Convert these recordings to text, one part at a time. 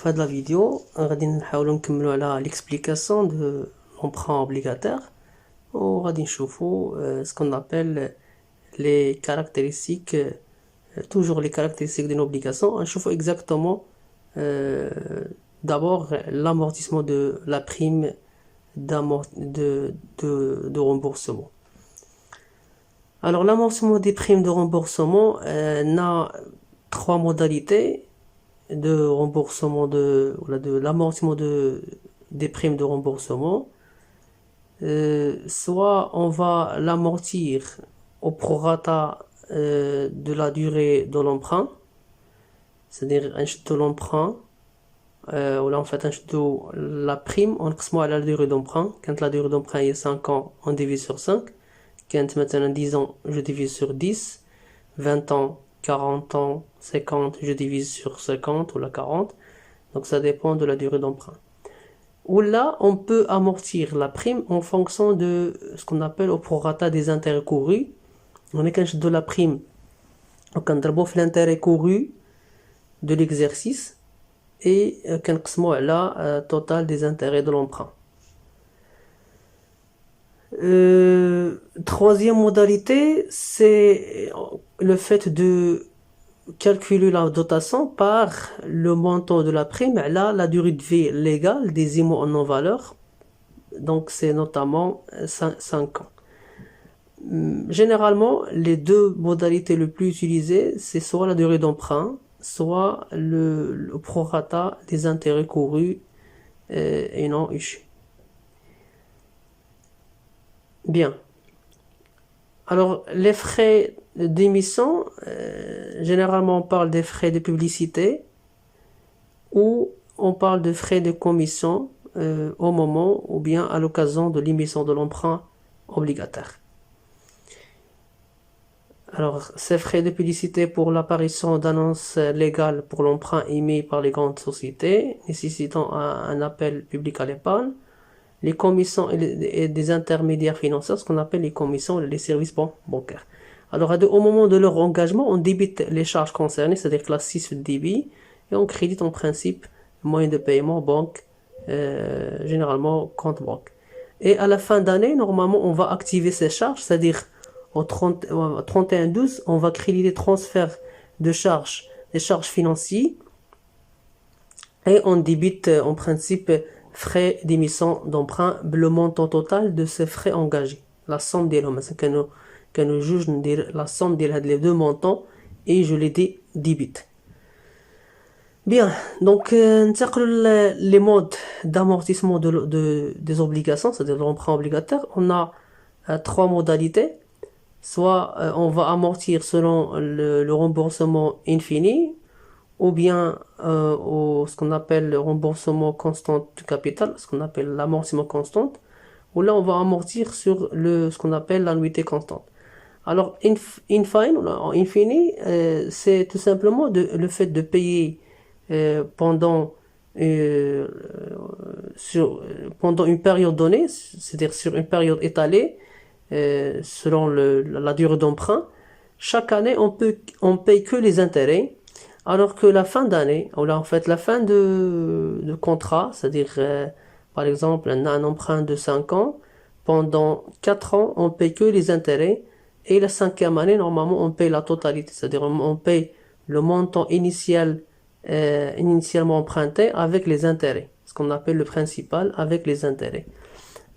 في هذه la vidéo غادي نحاولوا نكملوا على l'explication de l'emprunt obligataire وغادي نشوفوا ce qu'on appelle les caractéristiques toujours les caractéristiques d'une obligation نشوفوا exactement d'abord l'amortissement de la prime de remboursement. Alors l'amortissement des primes de remboursement n'a trois modalités de remboursement de l'amortissement des primes de remboursement. Soit on va l'amortir au prorata de la durée de l'emprunt, c'est-à-dire de l'emprunt ou là en fait la prime on à la durée d'emprunt. Quand la durée d'emprunt est 5 ans, on divise sur 5. Quand maintenant 10 ans, je divise sur 10. 20 ans, 40 ans, 50, je divise sur 50 ou la 40. Donc ça dépend de la durée d'emprunt. Ou là, on peut amortir la prime en fonction de ce qu'on appelle au prorata des intérêts courus. On est quand de la prime, donc on a l'intérêt couru de l'exercice et quand la total des intérêts de l'emprunt. Troisième modalité, c'est le fait de calculer la dotation par le montant de la prime, là, la durée de vie légale des immeubles en non-valeur. Donc, c'est notamment 5 ans. Généralement, les deux modalités les plus utilisées, c'est soit la durée d'emprunt, soit le prorata des intérêts courus et non échus. Bien. Alors, les frais d'émission, généralement on parle des frais de publicité ou on parle de frais de commission au moment ou bien à l'occasion de l'émission de l'emprunt obligataire. Alors, ces frais de publicité pour l'apparition d'annonces légales pour l'emprunt émis par les grandes sociétés nécessitant un appel public à l'épargne. Les commissions et des intermédiaires financiers, ce qu'on appelle les commissions et les services bancaires. Alors, au moment de leur engagement, on débite les charges concernées, c'est-à-dire classe 6 de débit, et on crédite en principe moyen de paiement banque, généralement compte banque. Et à la fin d'année, normalement, on va activer ces charges, c'est-à-dire au 31/12, on va créditer les transferts de charges, des charges financières, et on débite en principe frais d'émission d'emprunt, le montant total de ces frais engagés. La somme des lots, quand nous jugeons la somme des deux montants et je les débite. Bien, donc les modes d'amortissement des obligations, c'est-à-dire l'emprunt obligataire, on a trois modalités. Soit on va amortir selon le remboursement infini, ou bien ce qu'on appelle le remboursement constant du capital, ce qu'on appelle l'amortissement constant, ou là on va amortir sur ce qu'on appelle l'annuité constante. Alors infini, c'est tout simplement le fait de payer pendant une période donnée, c'est-à-dire sur une période étalée, selon la durée d'emprunt. Chaque année, on paye que les intérêts, alors que la fin d'année, ou là en fait la fin de contrat, c'est-à-dire par exemple un emprunt de 5 ans, pendant 4 ans, on paye que les intérêts, et la 5e année, normalement, on paye la totalité, c'est-à-dire on paye le montant initialement emprunté avec les intérêts, ce qu'on appelle le principal avec les intérêts.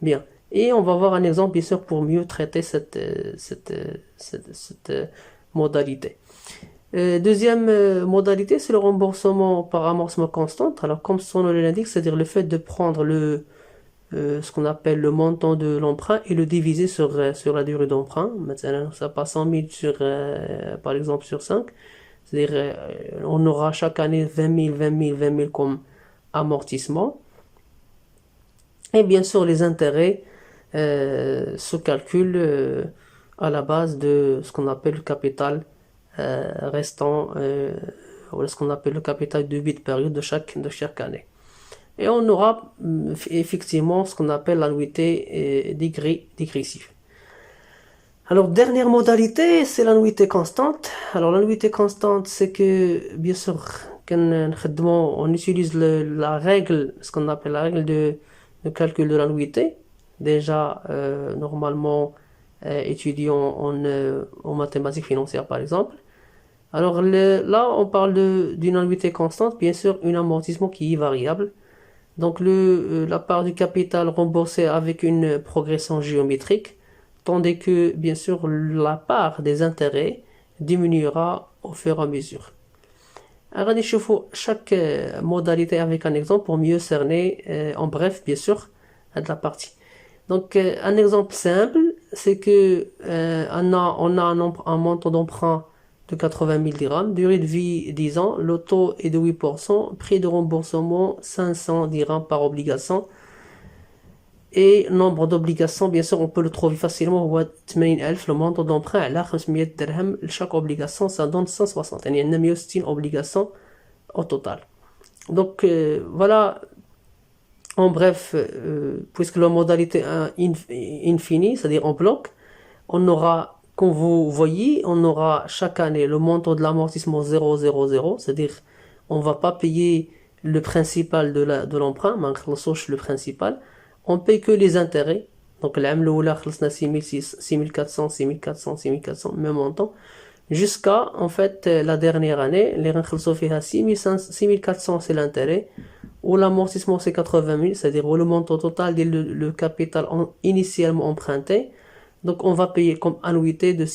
Bien. Et on va voir un exemple, bien sûr, pour mieux traiter cette modalité. Deuxième modalité, c'est le remboursement par amortissement constant. Alors, comme son nom l'indique, c'est-à-dire le fait de prendre ce qu'on appelle le montant de l'emprunt et le diviser sur la durée d'emprunt. Maintenant, ça passe 100 000 par exemple, sur 5. C'est-à-dire, on aura chaque année 20 000 comme amortissement. Et bien sûr, les intérêts se calculent à la base de ce qu'on appelle le capital restant, ou ce qu'on appelle le capital de débit période de chaque année. Et on aura effectivement ce qu'on appelle l'annuité dégressive. Alors, dernière modalité, c'est l'annuité constante. Alors, l'annuité constante, c'est que, bien sûr, on utilise la règle, ce qu'on appelle la règle de calcul de l'annuité. Déjà, normalement, étudiant en mathématiques financières, par exemple. Alors là, on parle d'une annuité constante, bien sûr, un amortissement qui est variable. Donc la part du capital remboursée avec une progression géométrique, tandis que, bien sûr, la part des intérêts diminuera au fur et à mesure. Alors, نشوفوا chaque modalité avec un exemple pour mieux cerner, en bref, bien sûr, la partie. Donc, un exemple simple, c'est que on a un montant d'emprunt de 80 000 dirhams, durée de vie 10 ans, le taux est de 8%, prix de remboursement 500 dirhams par obligation, et nombre d'obligations, bien sûr, on peut le trouver facilement, 80 000, le montant d'emprunt, à 500 dirhams, chaque obligation, ça donne 160, il y a 160 obligations au total. Donc, voilà, en bref, puisque la modalité infinie, c'est-à-dire en bloc, on aura, comme vous voyez, on aura chaque année le montant de l'amortissement 0,00, c'est-à-dire on va pas payer le principal de l'emprunt, mais le principal, on paye que les intérêts. Donc l'année الاولى خلصنا 6400 6400 6400 même montant jusqu'à en fait la dernière année les غنخلصوا فيها 6400 c'est l'intérêt ou l'amortissement c'est 80 000, c'est-à-dire le montant total le capital initialement emprunté. Donc on va payer comme annuité de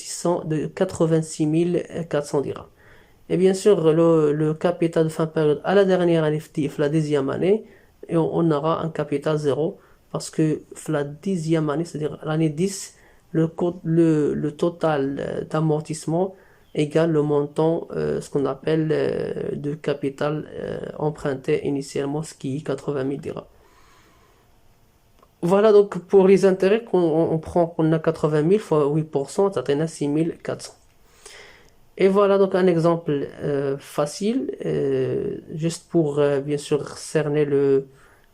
86 400 dirhams. Et bien sûr, le capital de fin de période à la dernière année, la 10e année, et on aura un capital zéro, parce que la 10e année, c'est-à-dire l'année 10, le total d'amortissement égale le montant, ce qu'on appelle de capital emprunté initialement, ce qui est 80 000 dirhams. Voilà donc pour les intérêts qu'on prend, on a 80 000 fois 8%, ça donne 6 400. Et voilà donc un exemple facile, juste pour bien sûr cerner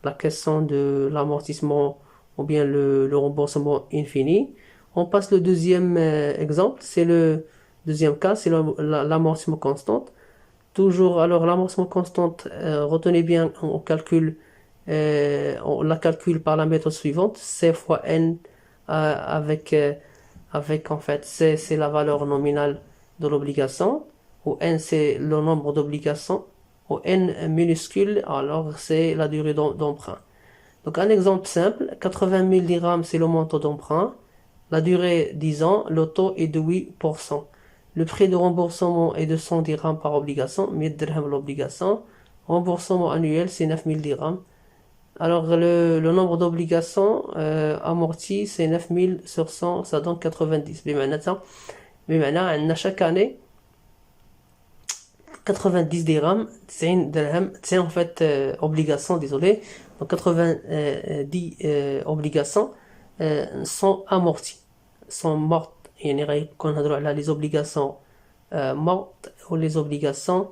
la question de l'amortissement ou bien le remboursement infini. On passe le deuxième exemple, c'est le deuxième cas, c'est l'amortissement constant. Toujours, alors l'amortissement constant, retenez bien, on la calcule par la méthode suivante, C fois N avec en fait C c'est la valeur nominale de l'obligation, ou N c'est le nombre d'obligations, ou N minuscule, alors c'est la durée d'emprunt. Donc un exemple simple, 80 000 dirhams c'est le montant d'emprunt, la durée 10 ans, le taux est de 8%. Le prix de remboursement est de 100 dirhams par obligation, 1000 dirhams l'obligation. Remboursement annuel c'est 9 000 dirhams. Alors le nombre d'obligations amorties c'est 9 000 sur 100, ça donne 90. بمعنى chaque année 90 dirhams, 90 dirhams, c'est en fait obligations, désolé. Donc 90 obligations sont amorties, sont mortes. يعني غنهضروا على les obligations mortes ou les obligations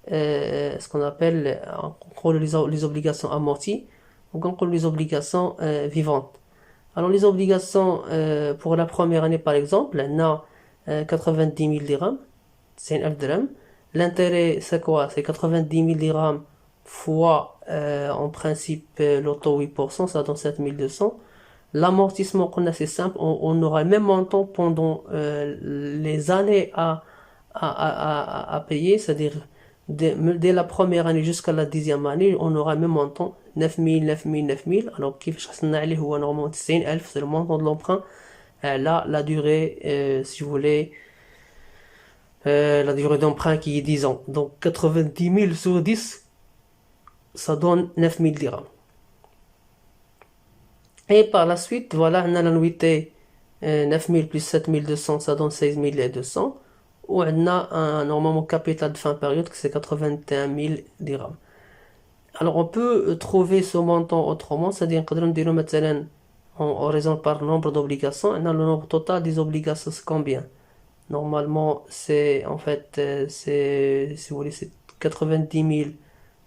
ce qu'on appelle les obligations amorties ou les obligations vivantes. Alors les obligations pour la première année par exemple, on a 90 000 dirhams, c'est 1000 dirhams. L'intérêt c'est quoi? C'est 90 000 dirhams fois en principe le taux 8%, ça donne 7200. L'amortissement qu'on a c'est simple, on aura le même montant pendant les années à payer, c'est-à-dire dès la première année jusqu'à la 10e année, on aura le même montant, 9 000, 9 000, 9 000. Alors, كيفاش حصلنا عليه هو normalement 90,000, c'est le montant de l'emprunt. Là, la durée, si vous voulez, la durée d'emprunt qui est 10 ans. Donc, 90 000 sur 10, ça donne 9 000 dirhams. Et par la suite, voilà, on a l'annuité 9 000 plus 7 200, ça donne 16 200. Ou on a normalement capital de fin de période que c'est 81 000 dirhams. Alors on peut trouver ce montant autrement, c'est-à-dire on raisonne par nombre d'obligations, on a le nombre total des obligations, c'est combien? Normalement c'est en fait si vous voulez c'est 90 000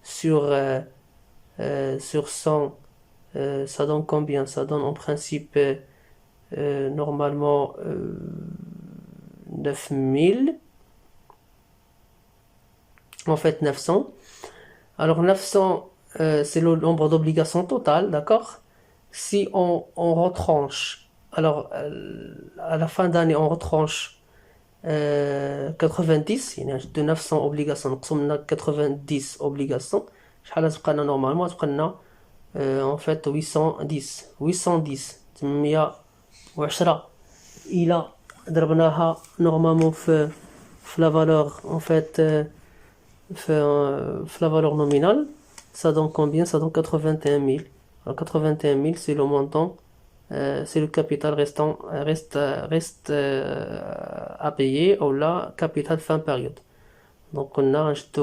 sur 100, ça donne combien? Ça donne en principe normalement 9 000. en fait 900. Alors 900, c'est le nombre d'obligations totales, d'accord? Si on retranche, alors à la fin d'année, on retranche 90, il y a de 900 obligations, donc on a 90 obligations. شحال تبقى لنا نورمالمون تبقى لنا en fait 810 810 إلى ضربناها نورمالمون في la valeur en fait في la valeur nominale, ça donne combien? Ça donne 81 000. Alors 81 000 c'est le montant, c'est le capital reste à payer ou là capital fin période. Donc on a acheté,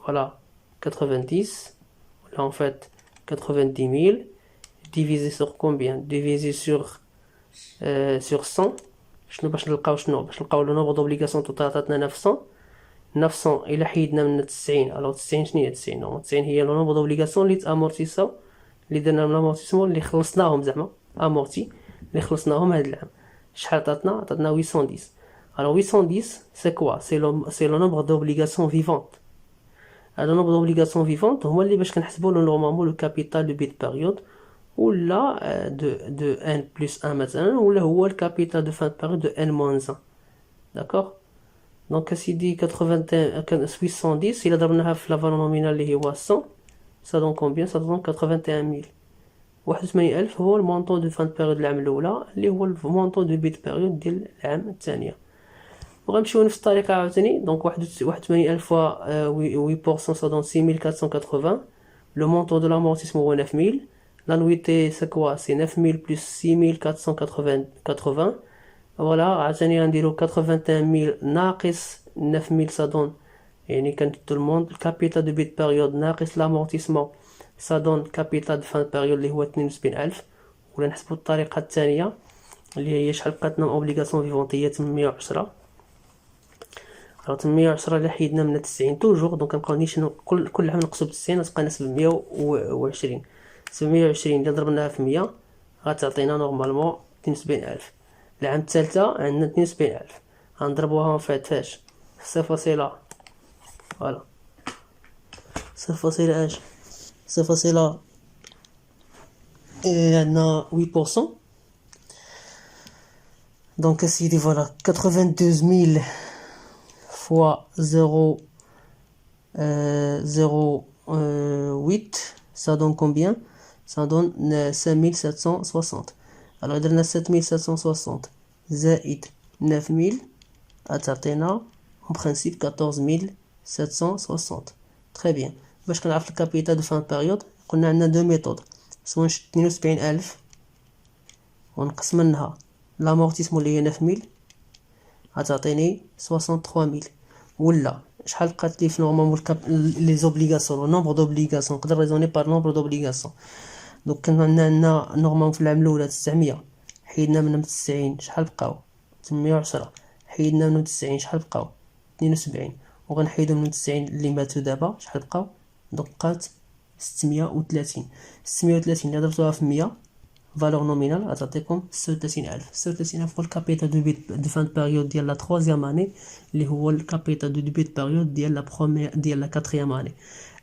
voilà, 90, là en fait 90 000 divisé sur combien? Divisé sur 100. شنو باش نلقاو le nombre d'obligations total عطاتنا 900 إلا حيدنا من 90. alors 90 شنو هي 90؟ 90 هي لو نومبر دوبليغاسيون اللي تامورتيساو اللي درنا من لامورتيسمون اللي خلصناهم زعما امورتي اللي خلصناهم هذا العام. شحال عطاتنا 810. alors 810 c'est quoi? c'est le nombre d'obligations vivantes. le nombre d'obligations vivantes هما اللي باش كنحسبوا نورمالمون لو كابيتال دو بيت بيريود ولا de n plus 1 مثلا ولا هو الكابيتال دو فان بيريود de n moins 1. d'accord? donc سيدي 810 إلا ضربناها في la valeur nominale اللي هو 100 ça donne combien? ça donne 81 000. 81,000 هو المونطون دو فان بيريود العام الأولى اللي هو المونطون دو بيت بيريود ديال العام الثانية. وغنمشيو نفس الطريقة عاوتاني. دونك 81,000 fois 8% ça donne 6480. le montant de l'amortissement هو 9000. l'annuité c'est quoi? c'est 9000 plus 6480. voilà عاوتاني غنديرو 81,000 ناقص 9000 ça donne يعني كنتو الموند الكابيتال دو بيت بيريود ناقص l'amortissement ça donne capital de fin de période اللي هو 72,000. ولا نحسبو الطريقة الثانية اللي هي شحال بقاتنا اوبليغاسيون فيفونت هي 810. alors 810 اللي حيدنا من 90 توجور دونك كنبقاو نيشنو كل عام نقصو ب 90 غتبقى ناس ب 120. 720 اللي ضربناها في 100 غتعطينا نورمالمون 72,000. العام الثالثة عندنا 72,000 غنضربوها فات فاش 0.1 فوالا 0.1 0.1 عندنا 8%. donc سيدي voilà 92,000 fois 0,08 ça donne combien? ça donne 5760. alors درنا 5760 زائد 9000 غتعطينا en principe 14,760. très bien. باش كنعرف الكابيتال دو فان بيريود قلنا عندنا دو ميثود. سواء نشد 72,000 ونقسم منها لامورتيسمون اللي هي 9000 غتعطيني 63,000. ولا شحال بقات لي في نورمالمون لي زوبليغاسيون نومبر دوبليغاسيون نقدر ريزوني بار نومبر دوبليغاسيون. دونك كان عندنا نورمالمون في العام الاولى 900 حيدنا منهم 90 شحال بقاو 810. حيدنا منهم 90 شحال بقاو 72. وغنحيدو منهم 90 اللي ماتوا دابا شحال بقاو دونك بقات 630. 630 اللي ضربتوها في 100 فالور نومينال غتعطيكم 36,000. 36,000 هو الكابيتال دو بيت دو فان بيريود ديال لا 3 اني اللي هو الكابيتال دو بيت بيريود ديال لا بروميير ديال لا 4 اني.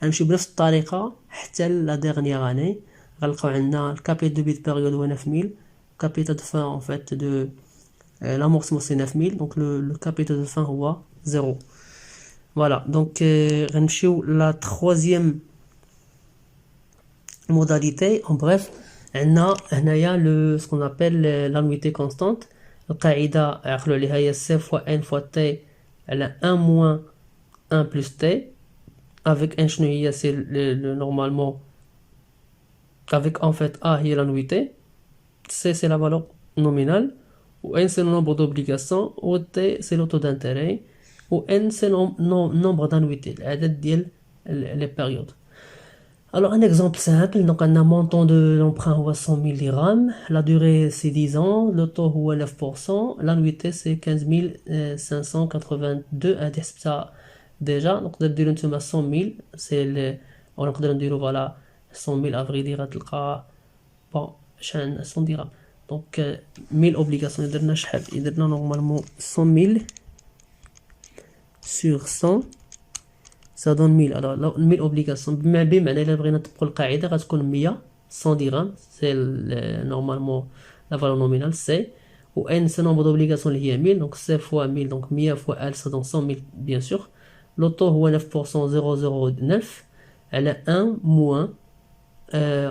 غنمشيو بنفس الطريقه حتى لا ديرنيير اني غنلقاو عندنا الكابيتال دو بيت بيريود هو 9000. كابيتال دو فان en fait de l'amortissement c'est 9000 donc le capital de fin هو 0. voilà donc غنمشيو la troisième modalité. en bref عندنا هنايا le ce qu'on appelle l'annuité constante. القاعده عقلوا عليها هي c fois n fois t على 1 moins 1 plus t avec n شنو هي c'est le normalement avec en fait a هي l'annuité, c c'est la valeur nominale, ou n c'est le nombre d'obligations, ou t c'est le taux d'intérêt, ou n c'est le nombre d'annuités, العدد ديال les périodes. alors un exemple simple, donc un montant de l'emprunt هو 100,000 dirhams, la durée c'est 10 ans, le taux هو 9%, l'annuité c'est 15,582. هادي حسبتها déjà. donc نديرو نتوما 100,000 c'est ونقدر نديرو فوالا 100,000 افري غتلقى بون شحال 100 درهم. دونك 1000 اوبليغاسيون درنا شحال درنا نورمالمون 100,000 sur 100 ça donne 1000. Alors 1000 obligations بمعنى إلا بغينا نطبقوا القاعدة غتكون 100 100 dirhams, c'est normalement la valeur nominale C, ou N c'est le nombre d'obligations اللي هي 1000, donc C fois 1000, donc 100 fois L ça donne 100 000 bien sûr. Le taux هو 9%, 0,09 على 1 moins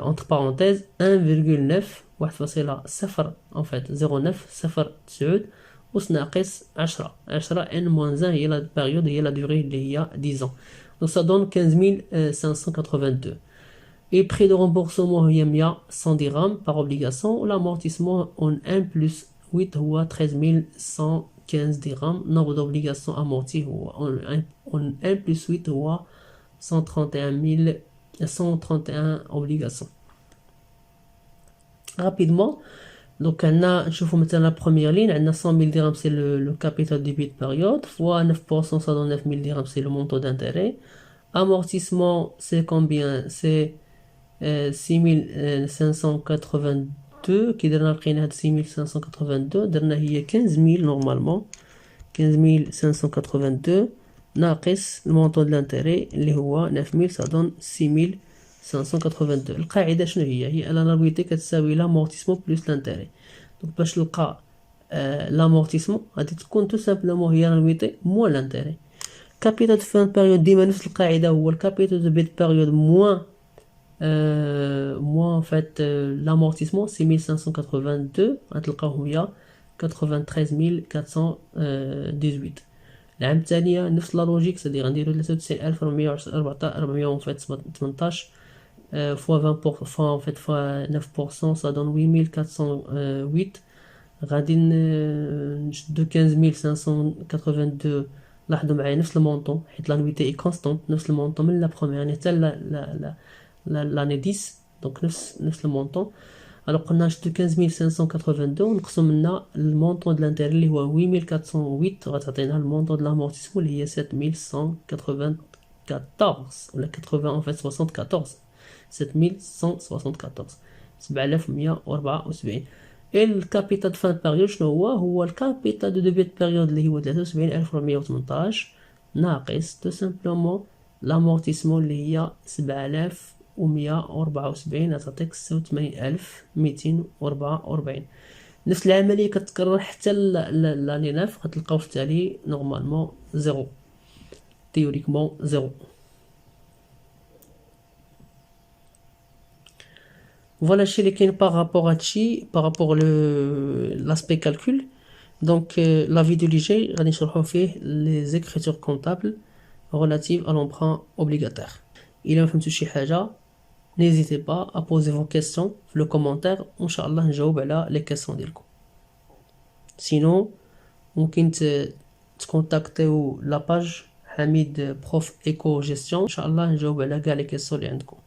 entre parenthèses 1,9 1,0 en fait 0,9 0,9 ناقص 10 n moins 1 هي la période هي la durée اللي هي 10 ans, donc ça donne 15 582. Et prix de remboursement هي 100 100 dirhams par obligation, l'amortissement en 1 plus 8 هو 13 115 dirhams, nombre d'obligations amorties هو en 1 plus 8 هو 131 obligations. Rapidement, donc on a, maintenant la première ligne, on a 100 000 dirhams, c'est le capital débit de période, fois 9%, ça donne 9 000 dirhams, c'est le montant d'intérêt. Amortissement, c'est combien? C'est 6582, qui donne après 6582, dernière il y a 15 000 normalement, 15 582, ناقص le montant de l'intérêt اللي هو 9000, ça donne 6582. القاعدة شنو هي l'annuité كتساوي l'amortissement plus l'intérêt. donc باش نلقى l'amortissement غادي تكون tout simplement هي l'annuité moins l'intérêt. capital de fin de période ديما نفس القاعدة, هو capital de bit période moins en fait l'amortissement 6582 غتلقاو هي 93418. العام الثانية نفس لا لوجيك, سادي غنديرو 93418 fois 20% en fait fois 9%, ça donne 8408. غادي نشدو 15582, لاحظوا معايا نفس المونطون حيت لانويتي اي كونستانت, نفس المونطون من لا بروميير يعني حتى لاني 10, دونك نفس المونطون. alors قلنا نشدو 15582 ونقسم منا المونطون د لانتيري اللي هو 8408, غتعطينا المونطون د لامورتيسمون اللي هي 7194 ولا 80 en fait 74 7174 7174. et الكابيتال فان بيريود شنو هو الكابيتال دو ديبيت بيريود اللي هو 73418 ناقص تو سامبلومون لامورتيسمون اللي هي 7174 غتعطيك 86244. نفس العمليه كتكرر حتى لاني 9, غتلقاو في التالي نورمالمون زيرو, تيوريكمون زيرو. Voilà chez les qui par rapport à chi, par rapport l'aspect calcul. Donc la vidéo ليجي غادي نشرحوا فيه les écritures comptables relatives à l'emprunt obligataire. إلا ما فهمتوا شي حاجة n'hésitez pas à poser vos questions في le commentaire, وإن شاء الله نجاوب على les questions ديالكم. sinon ممكن تكونتاكتيو لا باج حميد بروف ايكو جيستيون, ان شاء الله نجاوب على كاع لي كيسيون اللي عندكم.